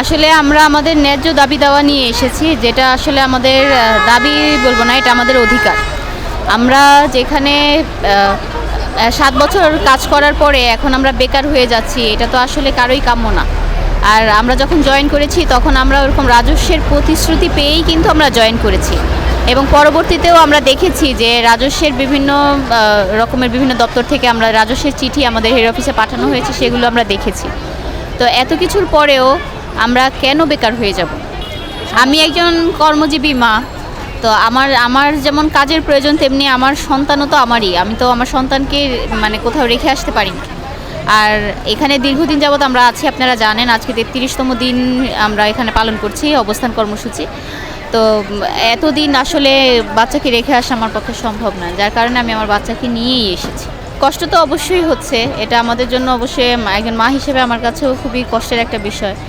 আসলে আমরা আমাদের ন্যায্য দাবি দাওয়া নিয়ে এসেছি, যেটা আসলে আমাদের দাবি বলবো না, এটা আমাদের অধিকার। আমরা যেখানে 7 বছর কাজ করার পরে এখন আমরা বেকার হয়ে যাচ্ছি, এটা তো আসলে কারোই কাম্য না। আর আমরা যখন জয়েন করেছি তখন আমরা ওরকম রাজস্বের প্রতিশ্রুতি পেয়েই কিন্তু আমরা জয়েন করেছি, এবং পরবর্তীতেও আমরা দেখেছি যে রাজস্বের বিভিন্ন রকমের বিভিন্ন দপ্তর থেকে আমরা রাজস্বের চিঠি আমাদের হেড অফিসে পাঠানো হয়েছে, সেগুলো আমরা দেখেছি। তো এত কিছুর পরেও আমরা কেন বেকার হয়ে যাব? আমি একজন কর্মজীবী মা, তো আমার আমার যেমন কাজের প্রয়োজন, তেমনি আমার সন্তানও তো আমারই। আমি তো আমার সন্তানকে মানে কোথাও রেখে আসতে পারি না। আর এখানে দীর্ঘদিন যাবৎ আমরা আছি, আপনারা জানেন আজকে 33তম দিন আমরা এখানে পালন করছি অবস্থান কর্মসূচি। তো এতদিন আসলে বাচ্চাকে রেখে আসা আমার পক্ষে সম্ভব না, যার কারণে আমি আমার বাচ্চাকে নিয়েই এসেছি। কষ্ট তো অবশ্যই হচ্ছে, এটা আমাদের জন্য অবশ্যই একজন মা হিসেবে আমার কাছেও খুবই কষ্টের একটা বিষয়।